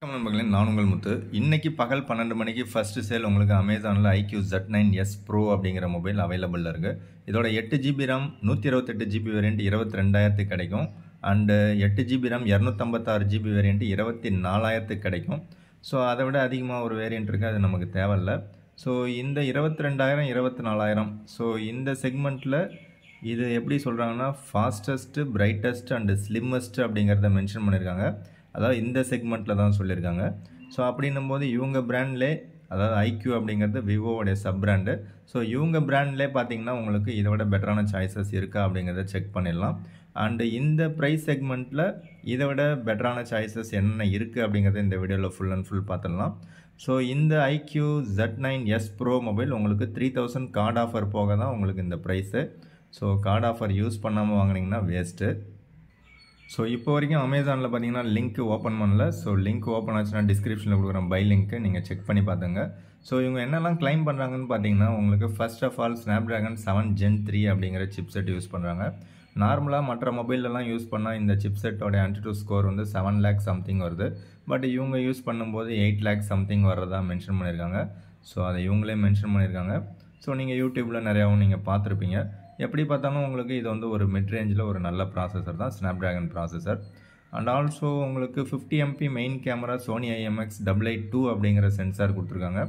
வணக்கம் நண்பர்களே, நான் உங்கள் முத்து. இன்னைக்கு பகல் 12 மணிக்கு ஃபர்ஸ்ட் சேல் உங்களுக்கு அமேசானில் IQ Z9s Pro அப்படிங்கிற மொபைல் அவைலபிளில் இருக்குது. இதோட 8GB RAM 128GB வேரியண்ட் 22,000 கிடைக்கும். And 8GB RAM 256GB variant 24,000 கிடைக்கும். ஸோ அதை விட அதிகமாக ஒரு வேரியண்ட் இருக்குது, அது நமக்கு தேவையில்லை. ஸோ இந்த 22,000 24,000 ஸோ இந்த செக்மெண்ட்டில் இது எப்படி சொல்கிறாங்கன்னா ஃபாஸ்டஸ்ட்டு, பிரைட்டஸ்ட் அண்டு ஸ்லிம்மஸ்ட் அப்படிங்கிறத மென்ஷன் பண்ணியிருக்காங்க. அதாவது இந்த செக்மெண்ட்டில் தான் சொல்லியிருக்காங்க. ஸோ அப்படின்னும் போது இவங்க பிராண்ட்லே, அதாவது IQ அப்படிங்கிறது விவோவுடைய சப் பிராண்டு. ஸோ இவங்க பிராண்ட்லே பார்த்தீங்கன்னா உங்களுக்கு இதை விட பெட்டரான சாய்ஸஸ் இருக்கா அப்படிங்கிறத செக் பண்ணிடலாம். அண்டு இந்த ப்ரைஸ் செக்மெண்ட்டில் இதை விட பெட்டரான சாய்ஸஸ் என்னென்ன இருக்குது அப்படிங்கிறத இந்த வீடியோவில் ஃபுல் அண்ட் ஃபுல் பார்த்துடலாம். ஸோ இந்த IQ Z9s Pro மொபைல் உங்களுக்கு 3,000 கார்டு ஆஃபர் போக தான் உங்களுக்கு இந்த price. So card offer use பண்ணாமல் வாங்கினீங்கன்னா வேஸ்ட்டு. ஸோ இப்போ வரைக்கும் அமேசானில் பார்த்தீங்கன்னா லிங்க் ஓப்பன் பண்ணல. ஸோ லிங்க் ஓப்பன் ஆச்சுன்னா டிஸ்கிரிப்ஷனில் கொடுக்குற பை லிங்க்கு நீங்கள் செக் பண்ணி பார்த்துங்க. ஸோ இவங்க என்னெல்லாம் கிளைம் பண்ணுறாங்கன்னு பார்த்தீங்கன்னா உங்களுக்கு first of all Snapdragon 7 Gen 3 அப்படிங்கிற சிப்செட் யூஸ் பண்ணுறாங்க. நார்மலாக மற்ற மொபைலெலாம் யூஸ் பண்ணால் இந்த சிப்செட்டோட AnTuTu ஸ்கோர் வந்து 7 lakh சம்திங் வருது. பட் இவங்க யூஸ் பண்ணும்போது 8 lakh சம்திங் வர்றதா மென்ஷன் பண்ணியிருக்காங்க. ஸோ அதை இவங்களே மென்ஷன் பண்ணியிருக்காங்க. ஸோ நீங்கள் யூடியூப்பில் நிறையாவும் நீங்கள் பார்த்துருப்பீங்க. எப்படி பார்த்தாலும் உங்களுக்கு இது வந்து ஒரு மிட் ரேஞ்சில் ஒரு நல்ல ப்ராசஸர் தான், ஸ்னாப்ட்ராகன் ப்ராசஸர். அண்ட் ஆல்சோ உங்களுக்கு 50MP main camera Sony IMX882 அப்படிங்கிற சென்சார் கொடுத்துருக்காங்க.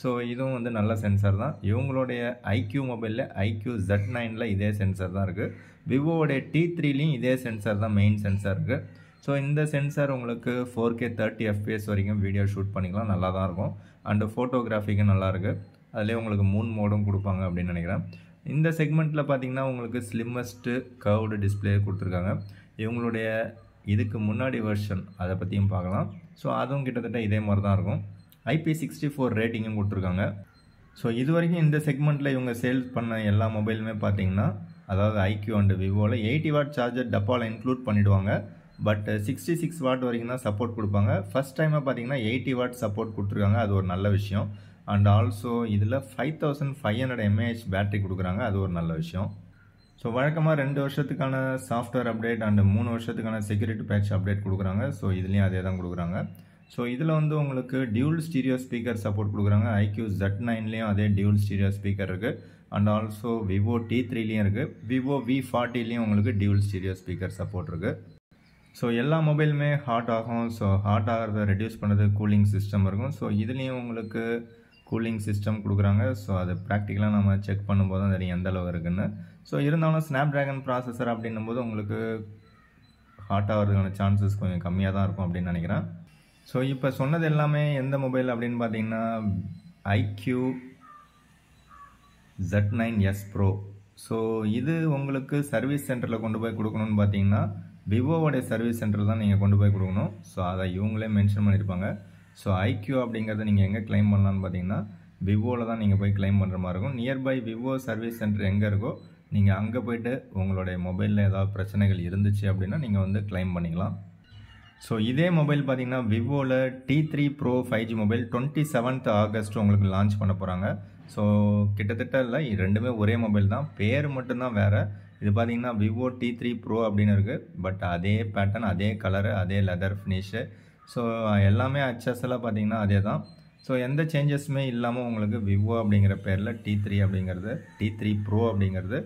ஸோ இதுவும் வந்து நல்ல சென்சார் தான். இவங்களுடைய IQ மொபைலில் IQ Z9ல் இதே சென்சார் தான் இருக்குது. விவோடைய T3லையும் இதே சென்சார் தான் மெயின் சென்சார் இருக்குது. ஸோ இந்த சென்சார் உங்களுக்கு 4K 30 FPS வரைக்கும் வீடியோ ஷூட் பண்ணிக்கலாம், நல்லா தான் இருக்கும். அண்டு ஃபோட்டோகிராஃபிக்கும் நல்லாயிருக்கு. அதிலே உங்களுக்கு 3 மோடும் கொடுப்பாங்க அப்படின்னு நினைக்கிறேன். இந்த செக்மெண்ட்டில் பார்த்தீங்கன்னா உங்களுக்கு ஸ்லிம்மஸ்ட்டு கர்வ்டு டிஸ்பிளே கொடுத்துருக்காங்க. இவங்களுடைய இதுக்கு முன்னாடி வெர்ஷன் அதை பற்றியும் பார்க்கலாம். ஸோ அதுவும் கிட்டத்தட்ட இதே மாதிரி தான் இருக்கும். IP64 ரேட்டிங்கும் கொடுத்துருக்காங்க. ஸோ இது வரைக்கும் இந்த செக்மெண்ட்டில் இவங்க சேல்ஸ் பண்ண எல்லா மொபைலுமே பார்த்தீங்கன்னா, அதாவது IQ அண்டு விவோவில் 80 வாட் சார்ஜர் டப்பாவில் இன்க்ளூட் பண்ணிவிடுவாங்க. பட் 66 வாட் வரைக்கும் தான் சப்போர்ட் கொடுப்பாங்க. ஃபஸ்ட் டைமாக பார்த்தீங்கன்னா 80 வாட் சப்போர்ட் கொடுத்துருக்காங்க, அது ஒரு நல்ல விஷயம். அண்ட் ஆல்சோ இதில் 5500 mAh பேட்டரி கொடுக்குறாங்க, அது ஒரு நல்ல விஷயம். ஸோ வழக்கமாக 2 வருஷத்துக்கான சாஃப்ட்வேர் அப்டேட் அண்டு 3 வருஷத்துக்கான செக்யூரிட்டி பேட்ச் அப்டேட் கொடுக்குறாங்க. ஸோ இதுலேயும் அதே தான் கொடுக்குறாங்க. ஸோ இதில் வந்து உங்களுக்கு டியூல் ஸ்டீரியோ ஸ்பீக்கர் சப்போர்ட் கொடுக்குறாங்க. IQ Z9லேயும் அதே டியூல் ஸ்டீரியோ ஸ்பீக்கர் இருக்குது. அண்ட் ஆல்சோ விவோ T3லேயும் இருக்குது. விவோ V40லேயும் உங்களுக்கு டியூல் ஸ்டீரியோ ஸ்பீக்கர் சப்போர்ட் இருக்குது. ஸோ எல்லா மொபைலுமே ஹாட் ஆகும். ஸோ ஹாட் ஆகிறத ரெடியூஸ் பண்ணுறது கூலிங் சிஸ்டம் இருக்கும். ஸோ இதுலேயும் உங்களுக்கு கூலிங் சிஸ்டம் கொடுக்குறாங்க. ஸோ அது ப்ராக்டிக்கலாக நம்ம செக் பண்ணும்போது தான் தெரியும் எந்த அளவு இருக்குன்னு. ஸோ இருந்தாலும் ஸ்னாப்ட்ராகன் ப்ராசஸர் அப்படின்னும்போது உங்களுக்கு ஹாட் ஆகிறதுக்கான சான்சஸ் கொஞ்சம் கம்மியாக தான் இருக்கும் அப்படின்னு நினைக்கிறேன். ஸோ இப்போ சொன்னது எல்லாமே எந்த மொபைல் அப்படின்னு பார்த்தீங்கன்னா IQ Z9s Pro. ஸோ இது உங்களுக்கு சர்வீஸ் சென்டரில் கொண்டு போய் கொடுக்கணும்னு பார்த்தீங்கன்னா விவோவோடைய சர்வீஸ் சென்டர் தான் நீங்கள் கொண்டு போய் கொடுக்கணும். ஸோ அதை இவங்களே மென்ஷன் பண்ணியிருப்பாங்க. ஸோ IQ அப்படிங்கிறத நீங்கள் எங்கே கிளைம் பண்ணலான்னு பார்த்தீங்கன்னா விவோவில் தான் நீங்கள் போய் கிளைம் பண்ணுற மாதிரி இருக்கும். நியர்பை விவோ சர்வீஸ் சென்டர் எங்கே இருக்கோ நீங்கள் அங்கே போய்ட்டு உங்களுடைய மொபைலில் ஏதாவது பிரச்சனைகள் இருந்துச்சு அப்படின்னா நீங்கள் வந்து கிளைம் பண்ணிக்கலாம். ஸோ இதே மொபைல் பார்த்தீங்கன்னா விவோவில் T3 Pro 5G mobile 27th August உங்களுக்கு லான்ச் பண்ண போகிறாங்க. ஸோ கிட்டத்தட்ட இல்லை, ரெண்டுமே ஒரே மொபைல் தான், பேர் மட்டும்தான் வேறு. இது பார்த்தீங்கன்னா விவோ T3 Pro அப்படின்னு இருக்குது. பட் அதே பேட்டர்ன், அதே கலரு, அதே லெதர் ஃபினிஷு. ஸோ எல்லாமே HSலாம் பார்த்தீங்கன்னா அதே தான். ஸோ எந்த சேஞ்சஸுமே இல்லாமல் உங்களுக்கு விவோ அப்படிங்கிற பேரில் T3 Pro அப்படிங்கிறது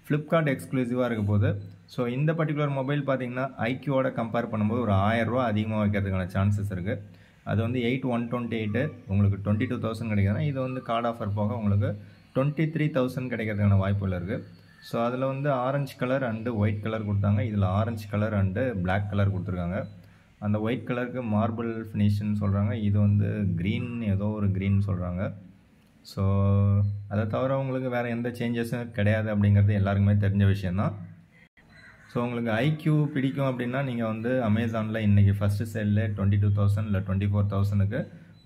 ஃப்ளிப்கார்ட் எக்ஸ்க்ளூசிவாக இருக்க போது. ஸோ இந்த பர்டிகுலர் மொபைல் பார்த்தீங்கன்னா IQவோட கம்பேர் பண்ணும்போது ஒரு 1000 ரூபா அதிகமாக வைக்கிறதுக்கான சான்சஸ் இருக்குது. அது வந்து 8128 உங்களுக்கு 22,000 கிடைக்குதுன்னா இது வந்து கார்டு ஆஃபர் போக உங்களுக்கு 23,000 கிடைக்கிறதுக்கான வாய்ப்புகள் இருக்குது. ஸோ அதில் வந்து orange colour and white colour கொடுத்தாங்க. இதில் orange colour and black colour கொடுத்துருக்காங்க. அந்த ஒயிட் கலருக்கு மார்பிள் ஃபினிஷ்னு சொல்கிறாங்க. இது வந்து க்ரீன், ஏதோ ஒரு க்ரீன் சொல்கிறாங்க. ஸோ அதை தவிர உங்களுக்கு வேறு எந்த சேஞ்சஸும் கிடையாது அப்படிங்கிறது எல்லாருக்குமே தெரிஞ்ச விஷயந்தான். ஸோ உங்களுக்கு IQ பிடிக்கும் அப்படின்னா நீங்கள் வந்து அமேசானில் இன்றைக்கி ஃபஸ்ட்டு சேலில் 22,000 இல்லை 24,000க்கு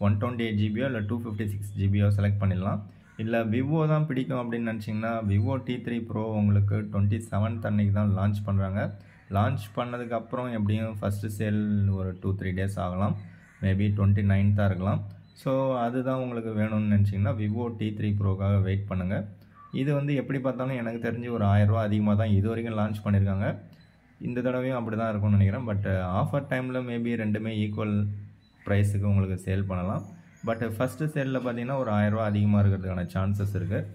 128GB இல்லை 256GB செலக்ட் பண்ணிடலாம். இல்லை விவோ தான் பிடிக்கும் அப்படின்னு நினச்சிங்கன்னா விவோ T3 Pro உங்களுக்கு 27th அன்றைக்கி தான் லான்ச் பண்ணுறாங்க. லான்ச் பண்ணதுக்கப்புறம் எப்படியும் ஃபஸ்ட்டு சேல் ஒரு 2-3 days ஆகலாம், மேபி 29th இருக்கலாம். ஸோ அதுதான் உங்களுக்கு வேணும்னு நினச்சிங்கன்னா விவோ T3 Proக்காக வெயிட் பண்ணுங்கள். இது வந்து எப்படி பார்த்தாலும் எனக்கு தெரிஞ்சு ஒரு 1000 ரூபா அதிகமாக தான் இது வரைக்கும் லான்ச் பண்ணியிருக்காங்க. இந்த தடவையும் அப்படி தான் இருக்கும்னு நினைக்கிறேன். பட் ஆஃபர் டைமில் மேபி ரெண்டுமே ஈக்குவல் ப்ரைஸுக்கு உங்களுக்கு சேல் பண்ணலாம். பட் ஃபஸ்ட்டு சேலில் பார்த்தீங்கன்னா ஒரு 1000 ரூபா அதிகமாக இருக்கிறதுக்கான சான்சஸ் இருக்குது.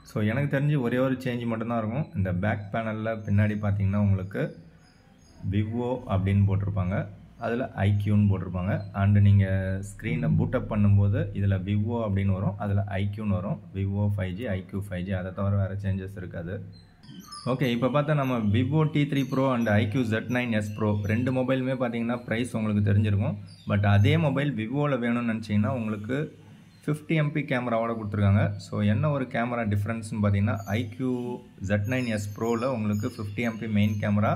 ஸோ எனக்கு தெரிஞ்சு ஒரே ஒரு சேஞ்ச் மட்டும்தான் இருக்கும். இந்த பேக் பேனலில் பின்னாடி பார்த்தீங்கன்னா உங்களுக்கு விவோ அப்படின்னு போட்டிருப்பாங்க, அதில் ஐக்யூன்னு போட்டிருப்பாங்க. அண்டு நீங்கள் ஸ்க்ரீனை பூட்டப் பண்ணும்போது இதில் விவோ அப்படின்னு வரும், அதில் ஐக்யூன்னு வரும். விவோ 5G, ஐக்யூ 5G, அதை தவிர வேறு சேஞ்சஸ் இருக்காது. ஓகே, இப்போ பார்த்தா நம்ம Vivo T3 Pro and iQOO Z9s Pro ரெண்டு மொபைலுமே பார்த்தீங்கன்னா ப்ரைஸ் உங்களுக்கு தெரிஞ்சிருக்கும். பட் அதே மொபைல் விவோவில் வேணும்னு நினச்சிங்கன்னா உங்களுக்கு 50 MP கேமராவோட கொடுத்துருக்காங்க. ஸோ என்ன ஒரு கேமரா டிஃப்ரென்ஸ்னு பார்த்தீங்கன்னா ஐக்யூ Z9s Proவில் உங்களுக்கு 50 MP main camera,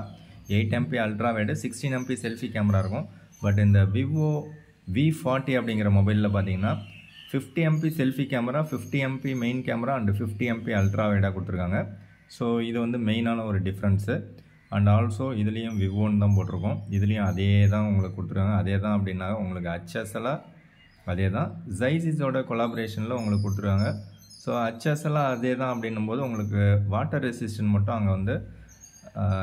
8 MP ultra wide, 16 MP selfie camera இருக்கும். பட் இந்த விவோ V40 அப்படிங்கிற மொபைலில் பார்த்தீங்கன்னா 50 MP selfie camera, 50 MP main camera and 50 MP ultra வைடாக கொடுத்துருக்காங்க. ஸோ இது வந்து மெயினான ஒரு டிஃப்ரென்ஸு. அண்ட் ஆல்சோ இதுலேயும் விவோன்னு தான் போட்டிருக்கோம், இதுலேயும் அதே தான் உங்களுக்கு கொடுத்துருக்காங்க. அதே தான் அப்படின்னா உங்களுக்கு ஹச்எஸ்எல்லாம் அதே தான், ஜைசிஸோட கொலாபரேஷனில் உங்களுக்கு கொடுத்துருக்காங்க. ஸோ ஹச்எஸ்எல்லாம் அதே தான் அப்படின்னும் போது உங்களுக்கு வாட்டர் ரெசிஸ்டன்ட் மட்டும் அங்கே வந்து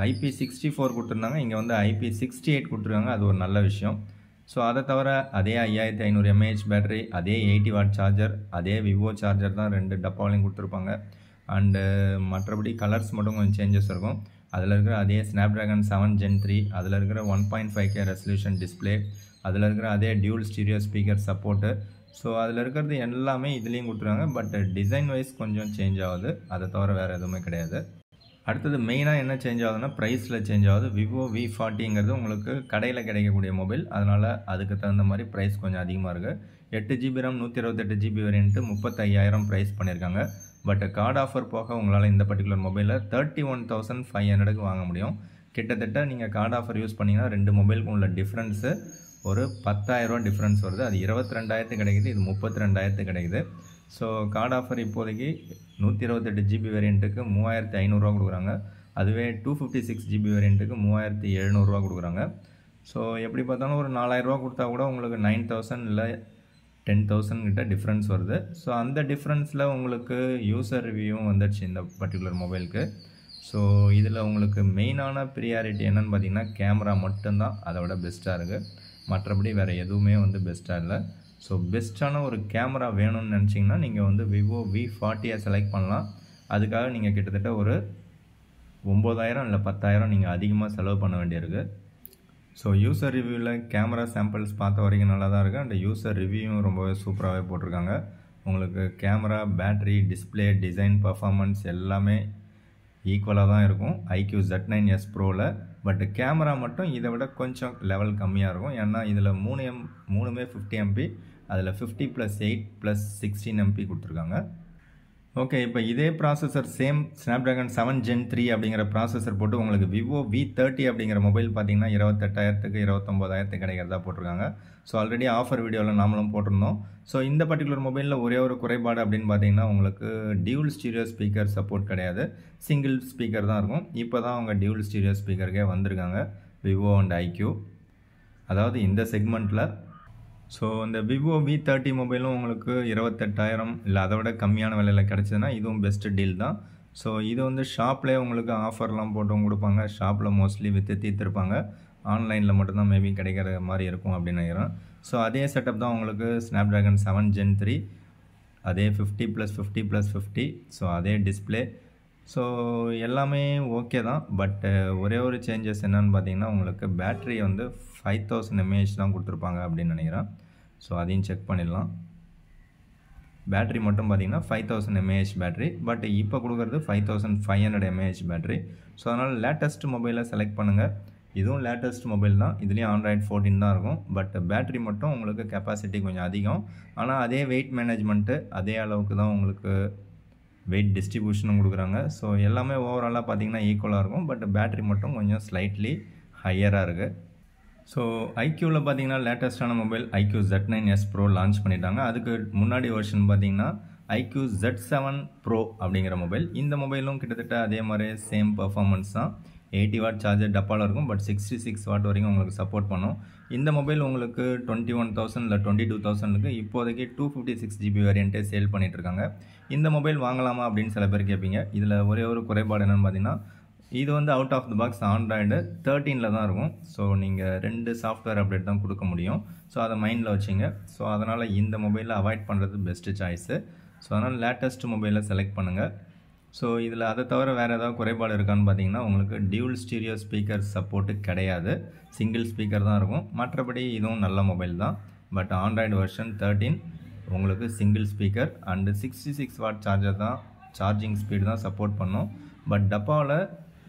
IP64 கொடுத்துருந்தாங்க, இங்கே வந்து IP68 கொடுத்துருக்காங்க. அது ஒரு நல்ல விஷயம். ஸோ அதை தவிர அதே 5500 mAh பேட்டரி, அதே 80 வாட் சார்ஜர், அதே விவோ சார்ஜர் தான் ரெண்டு டப்பாவிலையும் கொடுத்துருப்பாங்க. அண்டு மற்றபடி கலர்ஸ் மட்டும் கொஞ்சம் சேஞ்சஸ் இருக்கும். அதில் இருக்கிற அதே ஸ்னாப்ட்ராகன் 7 Gen 3, அதில் இருக்கிற 1.5K ரெசல்யூஷன் டிஸ்பிளே, அதில் இருக்கிற அதே dual stereo speaker support. So அதில் இருக்கிறது எல்லாமே இதுலேயும் கொடுத்துருக்காங்க. பட் டிசைன் வைஸ் கொஞ்சம் சேஞ்ச் ஆகுது, அதை தவிர வேறு எதுவுமே கிடையாது. அடுத்தது மெயினாக என்ன சேஞ்ச் ஆகுதுன்னா ப்ரைஸில் சேஞ்ச் ஆகுது. விவோ V40ங்கிறது உங்களுக்கு கடையில் கிடைக்கக்கூடிய மொபைல், அதனால் அதுக்கு தகுந்த மாதிரி ப்ரைஸ் கொஞ்சம் அதிகமாக இருக்குது. 8GB RAM 128GB variant 35,000 price பண்ணியிருக்காங்க. பட் கார்டு ஆஃபர் போக உங்களால் இந்த பர்டிகுலர் மொபைலில் 31,500க்கு வாங்க முடியும். கிட்டத்தட்ட நீங்கள் கார்டு ஆஃபர் யூஸ் பண்ணிங்கன்னா ரெண்டு மொபைலுக்கும் உள்ள டிஃப்ரென்ஸு ஒரு 10,000 ரூபா டிஃப்ரென்ஸ் வருது. அது 22,000 கிடைக்குது, இது 32,000 கிடைக்குது. ஸோ கார்டு ஆஃபர் இப்போதைக்கு 128GB வேரியண்ட்டுக்கு 3,500 கொடுக்குறாங்க. அதுவே 256GB வேரியண்ட்டுக்கு 3,700 கொடுக்குறாங்க. ஸோ எப்படி பார்த்தாலும் ஒரு 4,000 கொடுத்தா கூட உங்களுக்கு 9,000 இல்லை 10,000 கிட்ட டிஃப்ரென்ஸ் வருது. ஸோ அந்த டிஃப்ரென்ஸில் உங்களுக்கு யூசர் ரிவ்யூவும் வந்துடுச்சு இந்த பர்டிகுலர் மொபைலுக்கு. ஸோ இதில் உங்களுக்கு மெயினான ப்ரியாரிட்டி என்னென்னு பார்த்தீங்கன்னா கேமரா மட்டும்தான் அதோட பெஸ்ட்டாக இருக்குது. மற்றபடி வேறு எதுவுமே வந்து பெஸ்ட்டாக இல்லை. ஸோ பெஸ்ட்டான ஒரு கேமரா வேணும்னு நினச்சிங்கன்னா நீங்கள் வந்து விவோ V40 செலக்ட் பண்ணலாம். அதுக்காக நீங்கள் கிட்டத்தட்ட ஒரு 9,000 இல்லை 10,000 நீங்கள் அதிகமாக செலவு பண்ண வேண்டியிருக்கு. ஸோ யூசர் ரிவ்யூவில் கேமரா சாம்பிள்ஸ் பார்த்த வரைக்கும் நல்லா தான் இருக்குது. அண்ட் யூசர் ரிவ்யூவும் ரொம்பவே சூப்பராகவே போட்டிருக்காங்க. உங்களுக்கு camera, battery, display, design, performance எல்லாமே ஈக்குவலாக தான் இருக்கும் ஐக்யூ Z9s Proவில். பட் கேமரா மட்டும் இதை விட கொஞ்சம் லெவல் கம்மியாக இருக்கும். ஏன்னா இதில் மூணுமே 50 MP, அதில் 50+8+16 MP கொடுத்துருக்காங்க. ஓகே, இப்போ இதே ப்ராசஸர் சேம் ஸ்னாப்ட்ராகன் 7 Gen 3 அப்படிங்கிற ப்ராசஸர் போட்டு உங்களுக்கு விவோ V30 அப்படிங்கிற மொபைல் பார்த்தீங்கன்னா 28,000க்கு 29,000 கிடைக்கிறதா போட்டிருக்காங்க. ஸோ ஆல்ரெடி ஆஃபர் வீடியோவில் நாமளும் போட்டிருந்தோம். ஸோ இந்த பர்டிகுலர் மொபைலில் ஒரே ஒரு குறைபாடு அப்படின்னு பார்த்தீங்கன்னா உங்களுக்கு டியூல் ஸ்டீரியோ ஸ்பீக்கர் சப்போர்ட் கிடையாது, சிங்கிள் ஸ்பீக்கர் தான் இருக்கும். இப்போ தான் அவங்க டியூல் ஸ்டீரியோ ஸ்பீக்கருக்கே வந்திருக்காங்க விவோ அண்ட் ஐக்யூ, அதாவது இந்த செக்மெண்ட்டில். ஸோ இந்த விவோ V30 மொபைலும் உங்களுக்கு 28,000 இல்லை அதை விட கம்மியான விலையில் கிடச்சிதுன்னா இதுவும் பெஸ்ட்டு டீல் தான். ஸோ இது வந்து ஷாப்லேயே உங்களுக்கு ஆஃபர்லாம் போட்டும் கொடுப்பாங்க. ஷாப்பில் மோஸ்ட்லி விற்று தீர்த்துருப்பாங்க, ஆன்லைனில் மட்டும்தான் மேபி கிடைக்கிற மாதிரி இருக்கும் அப்படின்னு நினைக்கிறேன். ஸோ அதே செட்டப் தான் உங்களுக்கு ஸ்னாப்ட்ராகன் 7 Gen 3, அதே 50+50+50. ஸோ அதே டிஸ்பிளே. ஸோ எல்லாமே ஓகே தான். பட் ஒரே ஒரு சேஞ்சஸ் என்னன்னு பார்த்தீங்கன்னா உங்களுக்கு பேட்ரி வந்து 5,000 mAh தான் கொடுத்துருப்பாங்க அப்படின்னு நினைக்கிறேன். ஸோ அதையும் செக் பண்ணிடலாம். பேட்ரி மட்டும் பார்த்தீங்கன்னா 5,000 mAh பேட்ரி, பட் இப்போ கொடுக்குறது 5,500 mAh பேட்ரி. ஸோ அதனால் லேட்டஸ்ட் மொபைலை செலக்ட் பண்ணுங்கள். இதுவும் லேட்டஸ்ட் மொபைல் தான், இதுலேயும் Android 14 தான் இருக்கும். பட் பேட்ரி மட்டும் உங்களுக்கு கெப்பாசிட்டி கொஞ்சம் அதிகம். ஆனால் அதே வெயிட் மேனேஜ்மெண்ட்டு அதே அளவுக்கு தான் உங்களுக்கு வெயிட் டிஸ்ட்ரிபியூஷனும் கொடுக்குறாங்க. ஸோ எல்லாமே ஓவராலாக பார்த்தீங்கன்னா ஈக்குவலாக இருக்கும். பட் பேட்ரி மட்டும் கொஞ்சம் ஸ்லைட்லி ஹையராக இருக்குது. ஸோ ஐக்யூவில் பார்த்தீங்கன்னா லேட்டஸ்ட்டான mobile iQOO Z9s Pro launch பண்ணிட்டாங்க. அதுக்கு முன்னாடி வெர்ஷன் பார்த்தீங்கன்னா ஐக்யூ Z7 Pro அப்படிங்கிற மொபைல். இந்த மொபைலும் கிட்டத்தட்ட அதே மாதிரி சேம் பர்ஃபார்மன்ஸ் தான். 80 வாட் சார்ஜர் டப்பாவில் இருக்கும், பட் 66 வாட் வரைக்கும் உங்களுக்கு சப்போர்ட் பண்ணும். இந்த மொபைல் உங்களுக்கு 21,000 இல்லை 22,000க்கு இப்போதைக்கு 256GB வேரியண்ட்டே சேல் பண்ணிகிட்ருக்காங்க. இந்த மொபைல் வாங்கலாமா அப்படின்னு சில பேர் கேட்பீங்க. இதில் ஒரே ஒரு குறைபாடு என்னென்னு பார்த்தீங்கன்னா இது வந்து out of the box Android 13 தான் இருக்கும். ஸோ நீங்கள் 2 சாஃப்ட்வேர் அப்டேட் தான் கொடுக்க முடியும். ஸோ அதை மைண்டில் வச்சுங்க. ஸோ அதனால் இந்த மொபைலில் அவாய்ட் பண்ணுறது பெஸ்ட்டு சாய்ஸு. ஸோ அதனால் லேட்டஸ்ட் மொபைலை செலக்ட் பண்ணுங்கள். ஸோ இதில் அதை தவிர வேறு ஏதாவது குறைபாடு இருக்கான்னு பார்த்தீங்கன்னா, உங்களுக்கு டியூல் ஸ்டீரியோ ஸ்பீக்கர் சப்போர்ட்டு கிடையாது. சிங்கிள் ஸ்பீக்கர் தான் இருக்கும். மற்றபடி இதுவும் நல்ல மொபைல் தான். பட் ஆண்ட்ராய்டு வெர்ஷன் 13 உங்களுக்கு single speaker and 66 watt charger தான், சார்ஜிங் ஸ்பீடு தான் சப்போர்ட் பண்ணும். பட் டப்பாவில்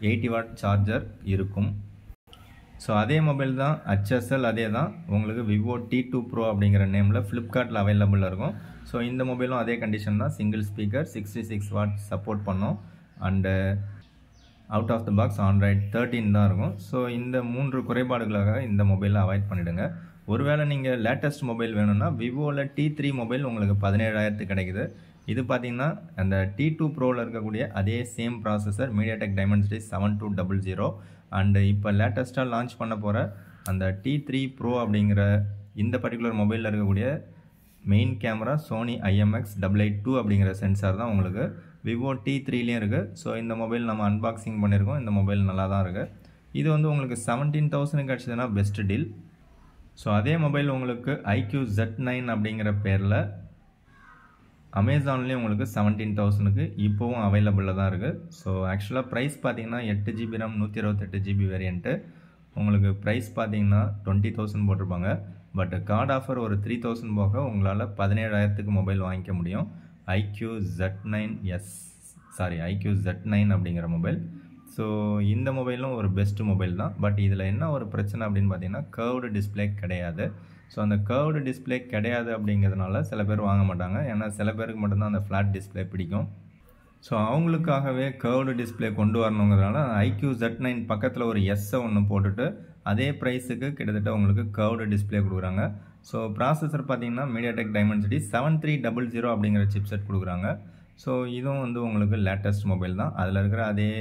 80 வாட் சார்ஜர் இருக்கும். ஸோ அதே மொபைல் தான், HSL அதே தான். உங்களுக்கு விவோ T2 Pro அப்படிங்கிற நேமில் ஃப்ளிப்கார்ட்டில் அவைலபிளாக இருக்கும். ஸோ இந்த மொபைலும் அதே கண்டிஷன் தான். சிங்கிள் ஸ்பீக்கர் 66 வாட் சப்போர்ட் பண்ணும். And out of the box Android 13 தான் இருக்கும். ஸோ இந்த 3 குறைபாடுகளாக இந்த மொபைலை அவாய்ட் பண்ணிவிடுங்க. ஒருவேளை நீங்கள் லேட்டஸ்ட் மொபைல் வேணும்னா விவோவில் T3 மொபைல் உங்களுக்கு 17,000 கிடைக்குது. இது பார்த்தீங்கன்னா அந்த T2 Proவில் இருக்கக்கூடிய அதே same processor MediaTek Dimensity 7200. And இப்போ லேட்டஸ்ட்டாக லான்ச் பண்ண போகிற அந்த T3 Pro அப்படிங்கிற இந்த பர்டிகுலர் மொபைலில் இருக்கக்கூடிய மெயின் கேமரா சோனி IMX882 அப்படிங்கிற சென்சார் தான் உங்களுக்கு விவோ T3லேயும் இருக்குது. ஸோ இந்த மொபைல் நம்ம அன்பாக்சிங் பண்ணியிருக்கோம். இந்த மொபைல் நல்லா தான் இருக்குது. இது வந்து உங்களுக்கு 17,000 கிடச்சதுன்னா பெஸ்ட் டீல். ஸோ அதே மொபைல் உங்களுக்கு IQ Z9 அப்படிங்கிற பேரில் அமேசான்லேயும் உங்களுக்கு 17,000க்கு இப்போவும் அவைலபிளில் தான் இருக்குது. ஸோ ஆக்சுவலாக ப்ரைஸ் பார்த்தீங்கன்னா 8GB RAM 128GB வேரியண்ட்டு உங்களுக்கு ப்ரைஸ் பார்த்தீங்கன்னா 20,000 போட்டிருப்பாங்க. பட் கார்டு ஆஃபர் ஒரு 3,000 போக உங்களால் 17,000க்கு மொபைல் வாங்கிக்க முடியும். IQ Z9 அப்படிங்கிற மொபைல். ஸோ இந்த மொபைலும் ஒரு பெஸ்ட்டு மொபைல் தான். பட் இதில் என்ன ஒரு பிரச்சனை அப்படின்னு பார்த்தீங்கன்னா, கர்வ்டு டிஸ்பிளே கிடையாது. ஸோ அந்த கர்வ்டு டிஸ்பிளே கிடையாது அப்படிங்கிறதுனால சில பேர் வாங்க மாட்டாங்க. ஏன்னா சில பேருக்கு மட்டும்தான் அந்த ஃப்ளாட் டிஸ்பிளே பிடிக்கும். ஸோ அவங்களுக்காகவே கர்வ்டு டிஸ்பிளே கொண்டு வரணுங்கிறதுனால IQ Z9 பக்கத்தில் ஒரு எஸ்ஸை ஒன்று போட்டுட்டு அதே ப்ரைஸுக்கு கிட்டத்தட்ட உங்களுக்கு கர்வ்டு டிஸ்பிளே கொடுக்குறாங்க. ஸோ ப்ராசஸர் பார்த்தீங்கன்னா மீடியாடெக் டைமென்சிட்டி 7300 அப்படிங்கிற சிப்செட் கொடுக்குறாங்க. ஸோ இதுவும் வந்து உங்களுக்கு லேட்டஸ்ட் மொபைல் தான். அதில் இருக்கிற அதே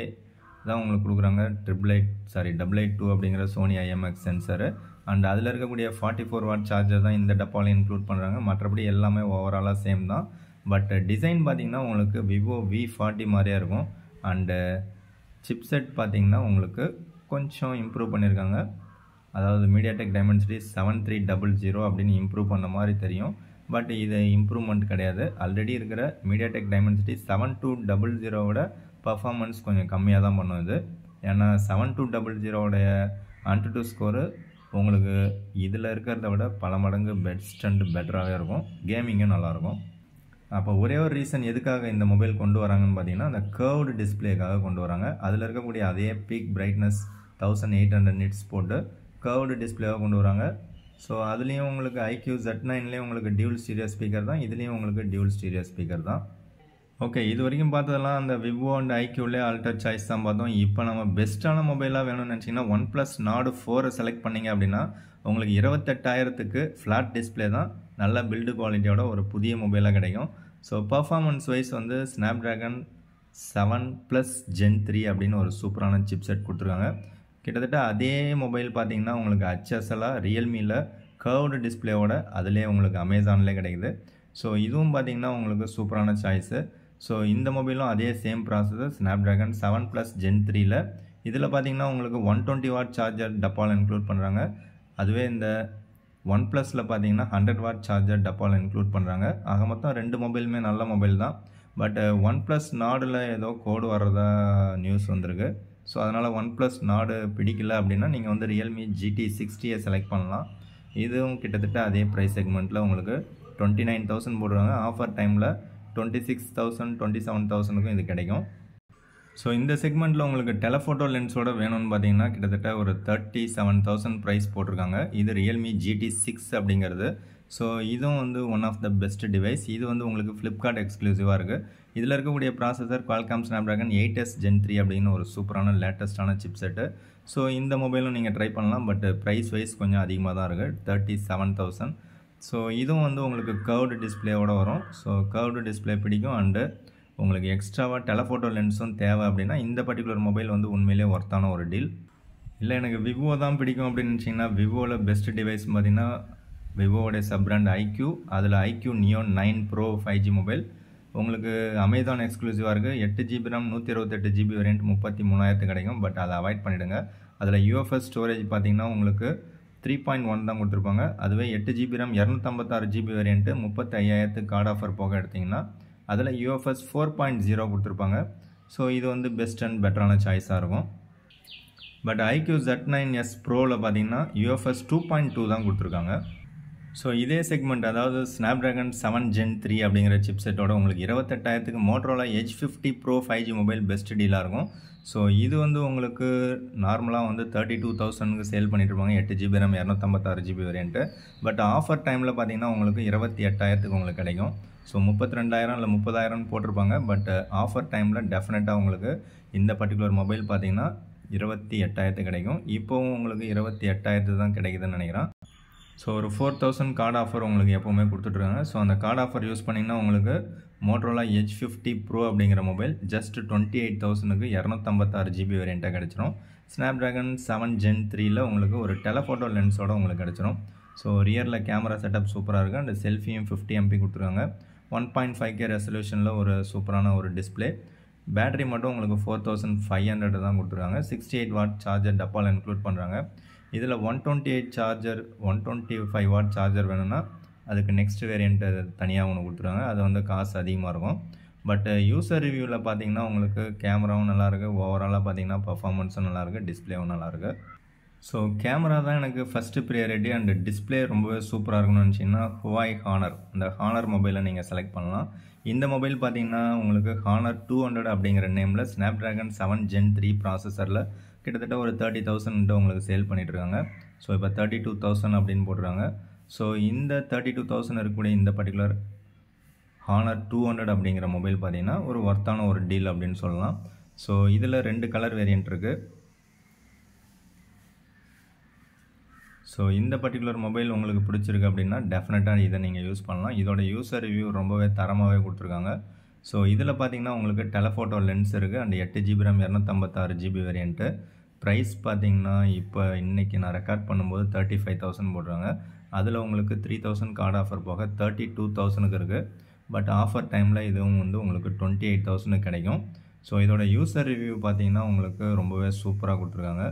தான் உங்களுக்கு கொடுக்குறாங்க. 882 அப்படிங்கிற சோனி IMX சென்சரு அண்ட் அதில் இருக்கக்கூடிய 44 வாட் சார்ஜர் தான் இந்த டப்பாவில் இன்க்ளூட் பண்ணுறாங்க. மற்றபடி எல்லாமே ஓவராலாக சேம் தான். பட் டிசைன் பார்த்திங்கன்னா உங்களுக்கு விவோ V40 மாதிரியே இருக்கும். அண்டு சிப்செட் பார்த்திங்கன்னா உங்களுக்கு கொஞ்சம் இம்ப்ரூவ் பண்ணியிருக்காங்க. அதாவது மீடியாடெக் டைமென்சிட்டி 7300 அப்படின்னு இம்ப்ரூவ் பண்ண மாதிரி தெரியும். பட் இது இம்ப்ரூவ்மெண்ட் கிடையாது. ஆல்ரெடி இருக்கிற மீடியாடெக் டைமென்சிட்டி 7200 பர்ஃபார்மன்ஸ் கொஞ்சம் கம்மியாக தான் பண்ணும் இது. ஏன்னா 7200 AnTuTu ஸ்கோரு உங்களுக்கு இதில் இருக்கிறத விட பல மடங்கு பெஸ்ட் அண்ட் பெட்டராகவே இருக்கும். கேமிங்கும் நல்லாயிருக்கும். அப்போ ஒரே ஒரு ரீசன் எதுக்காக இந்த மொபைல் கொண்டு வராங்கன்னு பார்த்தீங்கன்னா, அந்த கர்வ்டு டிஸ்பிளேக்காக கொண்டு வராங்க. அதில் இருக்கக்கூடிய அதே பீக் பிரைட்னஸ் 1800 நிட்ஸ் போட்டு கர்வ்டு டிஸ்பிளேவாக கொண்டு வராங்க. ஸோ அதுலேயும் உங்களுக்கு IQ Z9லேயும் உங்களுக்கு டியூல் ஸ்டீரியோ ஸ்பீக்கர் தான். இதுலேயும் உங்களுக்கு டியூல் ஸ்டீரியோ ஸ்பீக்கர் தான். ஓகே, இது வரைக்கும் பார்த்ததெல்லாம் அந்த விவோ அண்ட் ஐக்யூலே ஆல்டர் சாய்ஸ் தான் பார்த்தோம். இப்போ நம்ம பெஸ்ட்டான மொபைலாக வேணும்னு நினச்சிங்கன்னா OnePlus Nord 4 செலக்ட் பண்ணிங்க அப்படின்னா உங்களுக்கு 28,000க்கு ஃப்ளாட் டிஸ்பிளே தான் நல்ல பில்டு குவாலிட்டியோட ஒரு புதிய மொபைலாக கிடைக்கும். ஸோ பர்ஃபார்மன்ஸ் வைஸ் வந்து Snapdragon 7+ Gen 3 அப்படின்னு ஒரு சூப்பரான சிப்செட் கொடுத்துருக்காங்க. கிட்டத்தட்ட அதே மொபைல் பார்த்தீங்கன்னா உங்களுக்கு HSLாக ரியல்மியில் கர்வ்டு டிஸ்பிளேவோட அதிலே உங்களுக்கு அமேசான்லேயே கிடைக்குது. ஸோ இதுவும் பார்த்தீங்கன்னா உங்களுக்கு சூப்பரான சாய்ஸு. ஸோ இந்த மொபைலும் அதே சேம் ப்ராசஸர் Snapdragon 7+ Gen 3ல் இதில் பார்த்தீங்கன்னா உங்களுக்கு 120 வாட் சார்ஜர் டப்பாவில் இன்க்ளூட் பண்ணுறாங்க. அதுவே இந்த OnePlusல பார்த்தீங்கன்னா 100 வாட் சார்ஜர் டப்பாவில் இன்க்ளூட் பண்ணுறாங்க. ஆக மொத்தம் 2 மொபைலுமே நல்ல மொபைல் தான். பட் OnePlus Nordல ஏதோ கோடு வர்றதா நியூஸ் வந்திருக்கு. ஸோ அதனால் OnePlus Nord பிடிக்கல அப்படின்னா நீங்கள் வந்து ரியல்மி GT60 செலக்ட் பண்ணலாம். இதுவும் கிட்டத்தட்ட அதே ப்ரைஸ் செக்மெண்ட்டில் உங்களுக்கு 29,000 போடுறாங்க. ஆஃபர் டைமில் 26,000 27,000க்கும் இது கிடைக்கும். ஸோ இந்த செக்மெண்ட்டில் உங்களுக்கு டெலஃபோட்டோ லென்ஸோட வேணும்னு பார்த்தீங்கன்னா கிட்டத்தட்ட ஒரு 37,000 ப்ரைஸ் போட்டிருக்காங்க. இது ரியல்மி GT6 அப்படிங்கிறது. ஸோ இதுவும் வந்து one of the best device. இது வந்து உங்களுக்கு ஃப்ளிப்கார்ட் எக்ஸ்க்ளூசிவாக இருக்குது. இதில் இருக்கக்கூடிய processor Qualcomm Snapdragon 8s Gen 3 அப்படின்னு ஒரு சூப்பரான லேட்டஸ்ட்டான சிப்செட்டு. ஸோ இந்த மொபைலும் நீங்கள் ட்ரை பண்ணலாம். பட் ப்ரைஸ் வைஸ் கொஞ்சம் அதிகமாக தான் இருக்குது, 37,000. ஸோ இதுவும் வந்து உங்களுக்கு கர்வ்டு டிஸ்பிளேவோடு வரும். ஸோ கர்வ்டு டிஸ்பிளே பிடிக்கும் அண்டு உங்களுக்கு எக்ஸ்ட்ராவாக டெலஃபோட்டோ லென்ஸும் தேவை அப்படின்னா இந்த பர்டிகுலர் மொபைல் வந்து உண்மையிலே ஒர்த்தான ஒரு டீல். இல்லை எனக்கு விவோ தான் பிடிக்கும் அப்படின்னு நினச்சிங்கன்னா விவோவில் பெஸ்ட் டிவைஸ் பார்த்திங்கன்னா விவோவோடைய சப் பிராண்ட் IQ. அதில் IQ Neo 9 Pro 5G mobile. உங்களுக்கு அமேசான் எக்ஸ்க்ளூசிவாக இருக்குது. 8 ஜிபி RAM 128 ஜிபி வேரியண்ட் 33,000 கிடைக்கும். பட் அதை அவாய்ட் பண்ணிவிடுங்க. அதில் UFS ஸ்டோரேஜ் பார்த்தீங்கன்னா உங்களுக்கு 3.1 தான் கொடுத்துருப்பாங்க. அதுவே 8 GB RAM 256 GB variant 35,000 card offer போக எடுத்திங்கன்னா அதில் UFS 4.0 கொடுத்துருப்பாங்க. ஸோ இது வந்து பெஸ்ட் அண்ட் பெட்டரான சாய்ஸாக இருக்கும். பட் IQ Z9s Proவில் பார்த்தீங்கன்னா UFS 2.2 தான் கொடுத்துருக்காங்க. ஸோ இதே செக்மெண்ட், அதாவது Snapdragon 7 Gen 3 அப்படிங்கிற சிப்செட்டோட உங்களுக்கு 28,000க்கு Motorola Edge 50 Pro 5G mobile best டீலாக இருக்கும். ஸோ இது வந்து உங்களுக்கு நார்மலாக வந்து 32,000க்கு சேல் பண்ணிட்டுருப்பாங்க 8 GB RAM 256 GB variant. But offer டைமில் பார்த்தீங்கன்னா உங்களுக்கு 28,000க்கு உங்களுக்கு கிடைக்கும். ஸோ 32,000 இல்லை 30,000 போட்டிருப்பாங்க. பட் ஆஃபர் டைமில் டெஃபினட்டாக உங்களுக்கு இந்த பர்டிகுலர் மொபைல் பார்த்தீங்கன்னா 28,000 கிடைக்கும். இப்போவும் உங்களுக்கு 28,000 தான் கிடைக்குதுன்னு நினைக்கிறேன். ஸோ ஒரு 4,000 கார்டு ஆஃபர் உங்களுக்கு எப்போவுமே கொடுத்துட்ருக்காங்க. ஸோ அந்த கார்டு ஆஃபர் யூஸ் பண்ணிங்கன்னா உங்களுக்கு Motorola Edge 50 Pro அப்படிங்கிற மொபைல் ஜஸ்ட் 28,000க்கு 256 ஜிபி வேரியண்ட்டாக கிடச்சிரும். Snapdragon 7 Gen 3ல் உங்களுக்கு ஒரு டெலஃபோட்டோ லென்ஸோடு உங்களுக்கு கிடச்சிரும். ஸோ ரியரில் கேமரா செட்டப் சூப்பராக இருக்குது. அண்ட் செல்ஃபியும் 50 MP கொடுத்துருக்காங்க. 1.5K ரெசல்யூஷனில் ஒரு சூப்பரான ஒரு டிஸ்பிளே. பேட்டரி மட்டும் உங்களுக்கு 4500 தான் கொடுத்துருக்காங்க. 68 வாட் சார்ஜர் டப்பால் இன்க்ளூட் பண்ணுறாங்க. இதில் 128 சார்ஜர் 125 வாட் சார்ஜர் வேணும்னா அதுக்கு நெக்ஸ்ட் வேரியண்ட் தனியாக ஒன்று கொடுத்துருவாங்க. அது வந்து காசு அதிகமாக இருக்கும். பட் யூசர் ரிவ்யூவில் பார்த்தீங்கன்னா உங்களுக்கு கேமராவும் நல்லாயிருக்கு, ஓவராலாக பார்த்தீங்கன்னா பர்ஃபார்மன்ஸும் நல்லாயிருக்கு, டிஸ்பிளேவும் நல்லாயிருக்கு. ஸோ கேமரா தான் எனக்கு ஃபஸ்ட்டு ப்ரியாரிட்டி. அண்ட் டிஸ்பிளே ரொம்பவே சூப்பராக இருக்கணும்னு நினச்சிங்கன்னா Huawei Honor, இந்த Honor மொபைலை நீங்கள் செலக்ட் பண்ணலாம். இந்த மொபைல் பார்த்தீங்கன்னா உங்களுக்கு Honor 200 அப்படிங்கிற நேமில் Snapdragon 7 Gen 3 ப்ராசஸரில் கிட்டத்தட்ட ஒரு 30,000 உங்களுக்கு சேல் பண்ணிட்டுருக்காங்க. ஸோ இப்போ 32,000 அப்படின்னு போட்டுருக்காங்க. ஸோ இந்த 32,000 இருக்கக்கூடிய இந்த பர்டிகுலர் Honor 200 அப்படிங்கிற மொபைல் பார்த்தீங்கன்னா ஒரு ஒர்த்தான ஒரு டீல் அப்படின்னு சொல்லலாம். ஸோ இதில் 2 கலர் வேரியண்ட் இருக்குது. ஸோ இந்த பர்டிகுலர் மொபைல் உங்களுக்கு பிடிச்சிருக்கு அப்படின்னா டெஃபினட்டாக இதை நீங்கள் யூஸ் பண்ணலாம். இதோட யூசர் ரிவ்யூ ரொம்பவே தரமாகவே கொடுத்துருக்காங்க. ஸோ இதில் பார்த்தீங்கன்னா உங்களுக்கு டெலஃபோட்டோ லென்ஸ் இருக்குது. And 8 GB RAM 256 GB variant. Price பார்த்தீங்கன்னா இப்போ இன்றைக்கி நான் ரெக்கார்ட் பண்ணும்போது 35,000 போடுறாங்க. அதில் உங்களுக்கு 3,000 கார்டு ஆஃபர் போக 32,000க்கு இருக்குது. பட் ஆஃபர் டைமில் இதுவும் வந்து உங்களுக்கு 28,000 கிடைக்கும். ஸோ இதோட யூசர் ரிவ்யூ பார்த்தீங்கன்னா உங்களுக்கு ரொம்பவே சூப்பராக கொடுத்துருக்காங்க.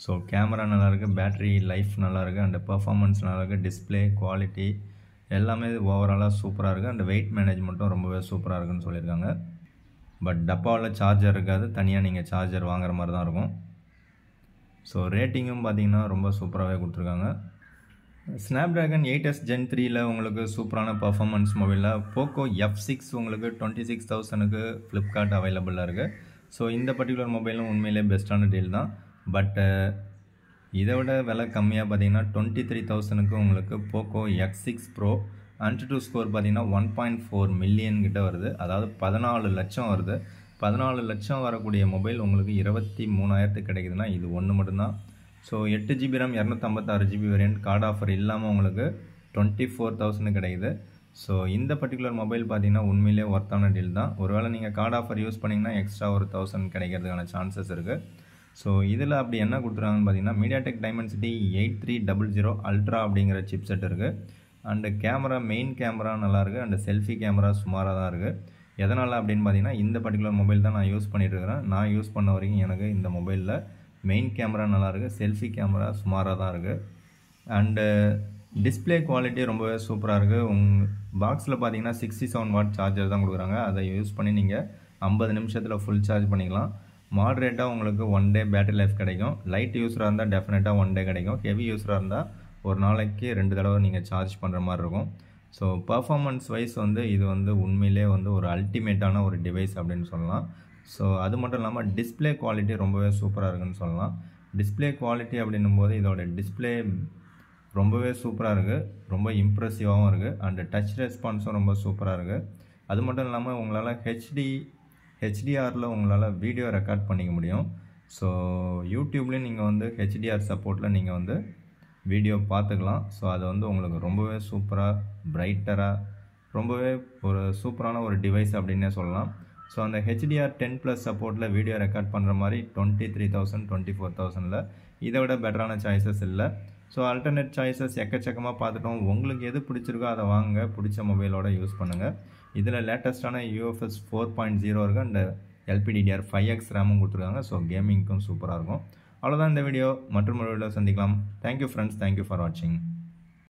ஸோ கேமரா நல்லாயிருக்கு, பேட்ரி லைஃப் நல்லாயிருக்கு, அண்ட் பர்ஃபார்மன்ஸ் நல்லாயிருக்கு, டிஸ்பிளே குவாலிட்டி எல்லாமே ஓவராலாக சூப்பராக இருக்குது. அண்ட் வெயிட் மேனேஜ்மெண்ட்டும் ரொம்பவே சூப்பராக இருக்குன்னு சொல்லியிருக்காங்க. பட் டப்பாவில் சார்ஜர் இருக்காது, தனியாக நீங்கள் சார்ஜர் வாங்குற மாதிரி தான் இருக்கும். ஸோ ரேட்டிங்கும் பார்த்தீங்கன்னா ரொம்ப சூப்பராகவே கொடுத்துருக்காங்க. Snapdragon 8s Gen 3ல் உங்களுக்கு சூப்பரான பர்ஃபார்மன்ஸ் மொபைலில் Poco F6 உங்களுக்கு 26,000க்கு ஃப்ளிப்கார்ட் அவைலபிளாக இருக்குது. ஸோ இந்த பர்டிகுலர் மொபைலும் உண்மையிலே பெஸ்ட்டான டீல் தான். பட் இதை விட விலை கம்மியாக பார்த்தீங்கன்னா 23,000க்கு உங்களுக்கு Poco X6 Pro Antutu score பார்த்தீங்கன்னா 1.4 மில்லியன் கிட்ட வருது. அதாவது 14 லட்சம் வருது. 14 லட்சம் வரக்கூடிய மொபைல் உங்களுக்கு 23,000 கிடைக்குதுன்னா இது ஒன்று மட்டும்தான். So 8 GB RAM 256 GB variant card offer இல்லாமல் உங்களுக்கு 24,000 கிடைக்குது. ஸோ இந்த பர்டிகுலர் மொபைல் பார்த்தீங்கன்னா உண்மையிலே ஒர்த்தான டீல் தான். ஒருவேளை நீங்கள் கார்டு ஆஃபர் யூஸ் பண்ணிங்கன்னா எக்ஸ்ட்ரா ஒரு 1000 கிடைக்கிறதுக்கான சான்சஸ் இருக்குது. ஸோ இதில் அப்படி என்ன கொடுத்துருக்காங்கன்னு பார்த்தீங்கன்னா MediaTek Dimensity 8300 Ultra அப்படிங்கிற சிப் செட் இருக்குது. அண்டு கேமரா மெயின் கேமரா நல்லாயிருக்கு, அண்டு செல்ஃபி கேமரா சுமாராக தான் இருக்குது. எதனால் அப்படின்னு பார்த்தீங்கன்னா இந்த பர்டிகுலர் மொபைல் தான் நான் யூஸ் பண்ணிட்டுருக்கிறேன். நான் யூஸ் பண்ண வரைக்கும் எனக்கு இந்த மொபைலில் மெயின் கேமரா நல்லாயிருக்கு, செல்ஃபி கேமரா சுமாராக தான் இருக்குது. அண்டு டிஸ்பிளே குவாலிட்டி ரொம்பவே சூப்பராக இருக்குது. பாக்ஸில் பார்த்தீங்கன்னா 67 வாட் சார்ஜர் தான் கொடுக்குறாங்க. அதை யூஸ் பண்ணி நீங்கள் 50 நிமிஷத்தில் ஃபுல் சார்ஜ் பண்ணிக்கலாம். மாட்ரேட்டாக உங்களுக்கு 1 டே பேட்டரி லைஃப் கிடைக்கும். லைட் யூஸராக இருந்தால் டெஃபினட்டாக 1 டே கிடைக்கும். ஹெவி யூஸராக இருந்தால் ஒரு நாளைக்கு 2 தடவை நீங்கள் சார்ஜ் பண்ணுற மாதிரி இருக்கும். ஸோ பர்ஃபார்மன்ஸ் வைஸ் வந்து இது வந்து உண்மையிலே வந்து ஒரு அல்டிமேட்டான ஒரு டிவைஸ் அப்படின்னு சொல்லலாம். ஸோ அது மட்டும் இல்லாமல் டிஸ்பிளே குவாலிட்டி ரொம்பவே சூப்பராக இருக்குன்னு சொல்லலாம். டிஸ்பிளே குவாலிட்டி அப்படின்னும் போது இதோட டிஸ்பிளே ரொம்பவே சூப்பராக இருக்குது, ரொம்ப இம்ப்ரெசிவாகவும் இருக்குது. அண்டு டச் ரெஸ்பான்ஸும் ரொம்ப சூப்பராக இருக்குது. அது மட்டும் இல்லாமல் உங்களால் ஹெச்டிஆரில் உங்களால் வீடியோ ரெக்கார்ட் பண்ணிக்க முடியும். ஸோ யூடியூப்லேயும் நீங்கள் வந்து ஹெச்டிஆர் சப்போர்ட்டில் நீங்கள் வந்து வீடியோ பார்த்துக்கலாம். ஸோ அது வந்து உங்களுக்கு ரொம்பவே சூப்பராக பிரைட்டராக ரொம்பவே ஒரு சூப்பரான ஒரு டிவைஸ் அப்படின்னே சொல்லலாம். ஸோ அந்த ஹெச்டிஆர் 10+ சப்போர்ட்டில் வீடியோ ரெக்கார்ட் பண்ணுற மாதிரி 23,000 24,000ல் இதை விட பெட்டரான சாய்ஸஸ் இல்லை. ஸோ அல்டர்னேட் சாய்ஸஸ் எக்கச்சக்கமாக பார்த்துட்டோம். உங்களுக்கு எது பிடிச்சிருக்கோ அதை வாங்க, பிடிச்ச மொபைலோட யூஸ் பண்ணுங்கள். இதில் லேட்டஸ்ட்டான UFS 4.0 இருக்குது அண்ட் LPDDR5X ரேமும் கொடுத்துருக்காங்க. ஸோ கேமிங்க்கும் சூப்பராக இருக்கும். அவ்வளோதான் இந்த வீடியோ. மற்றொரு வீடியோ சந்திக்கலாம். தேங்க்யூ ஃப்ரெண்ட்ஸ், தேங்க்யூ ஃபார் வாட்சிங்.